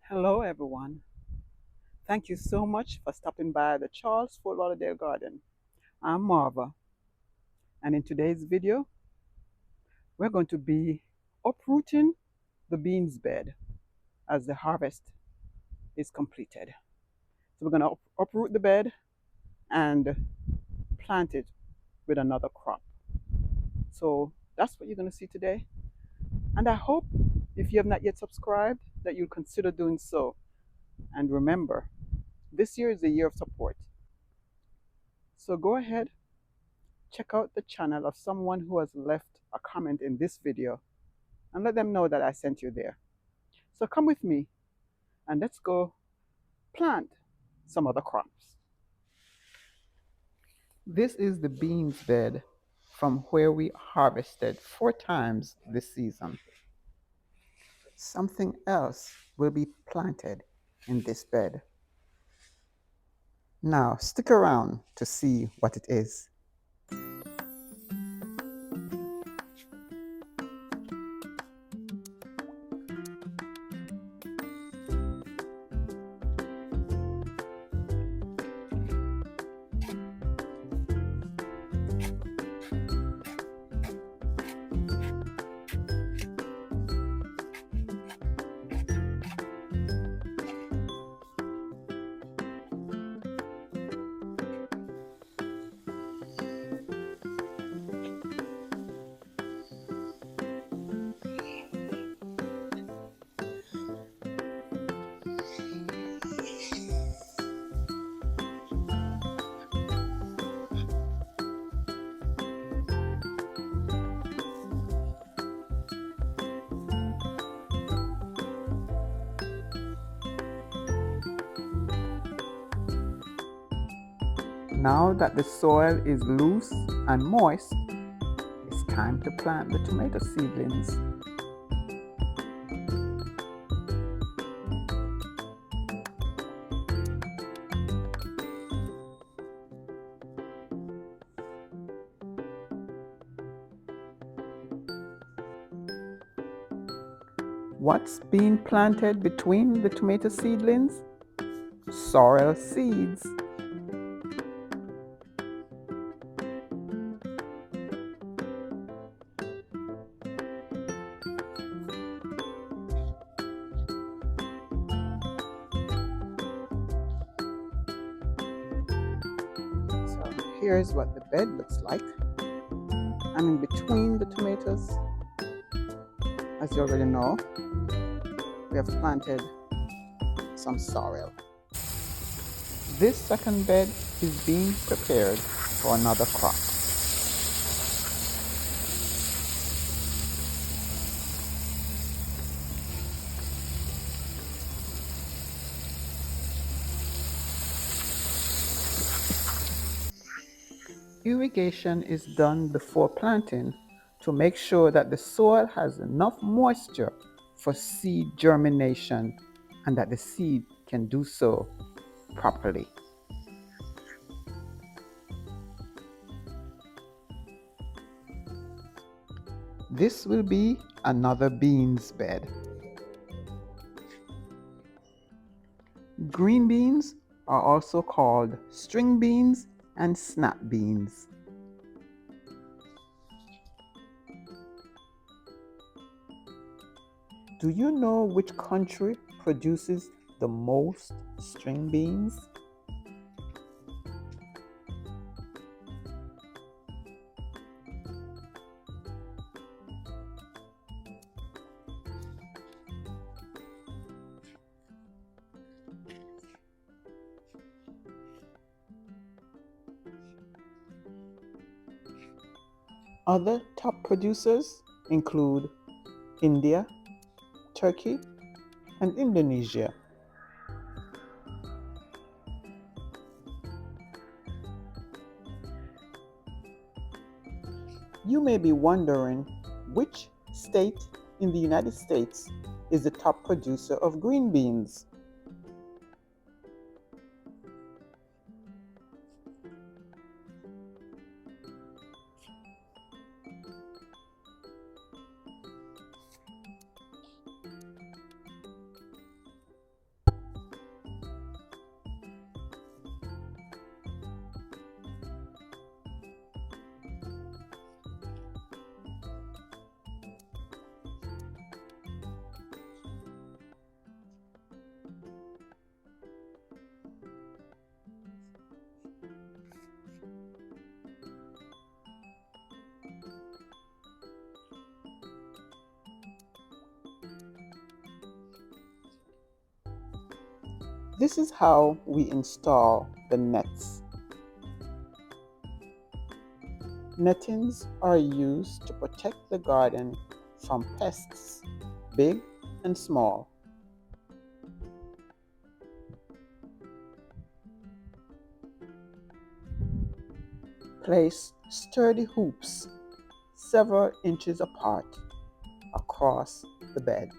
Hello, everyone. Thank you so much for stopping by the Charles Fort Lauderdale Garden. I'm Marva, and in today's video, we're going to be uprooting the beans bed as the harvest is completed. So we're going to uproot the bed and plant it with another crop. So that's what you're going to see today. And I hope if you have not yet subscribed that you'll consider doing so. And remember, this year is the year of support. So go ahead, check out the channel of someone who has left a comment in this video and let them know that I sent you there. So come with me and let's go plant some other crops. This is the beans bed from where we harvested 4 times this season. Something else will be planted in this bed. Now stick around to see what it is. Now that the soil is loose and moist, it's time to plant the tomato seedlings. What's being planted between the tomato seedlings? Sorrel seeds. So here's what the bed looks like. And in between the tomatoes, as you already know, we have planted some sorrel. This second bed is being prepared for another crop. Irrigation is done before planting to make sure that the soil has enough moisture for seed germination and that the seed can do so properly. This will be another beans bed. Green beans are also called string beans and snap beans. Do you know which country produces the most string beans? Other top producers include India, Turkey, and Indonesia. You may be wondering which state in the United States is the top producer of green beans. This is how we install the nets. Nettings are used to protect the garden from pests, big and small. Place sturdy hoops several inches apart across the bed.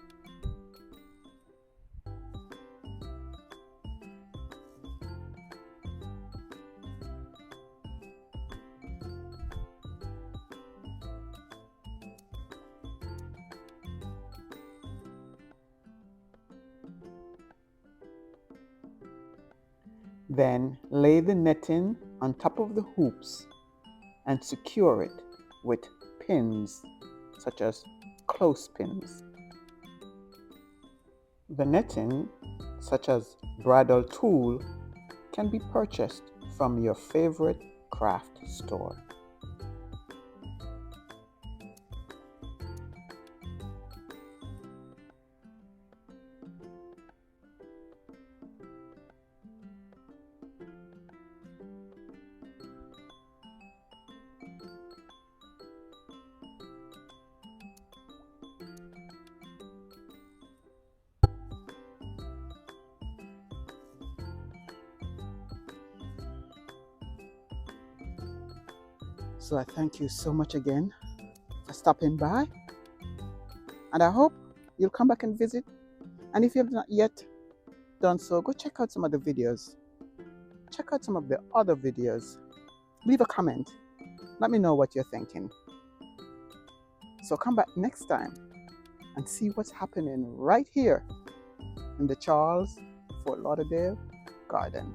Then lay the netting on top of the hoops and secure it with pins such as clothespins. The netting, such as bridal tulle, can be purchased from your favorite craft store. So I thank you so much again for stopping by, and I hope you'll come back and visit. And if you have not yet done so, go check out some of the videos. Check out some of the other videos. Leave a comment. Let me know what you're thinking. So come back next time and see what's happening right here in the Charles Fort Lauderdale garden.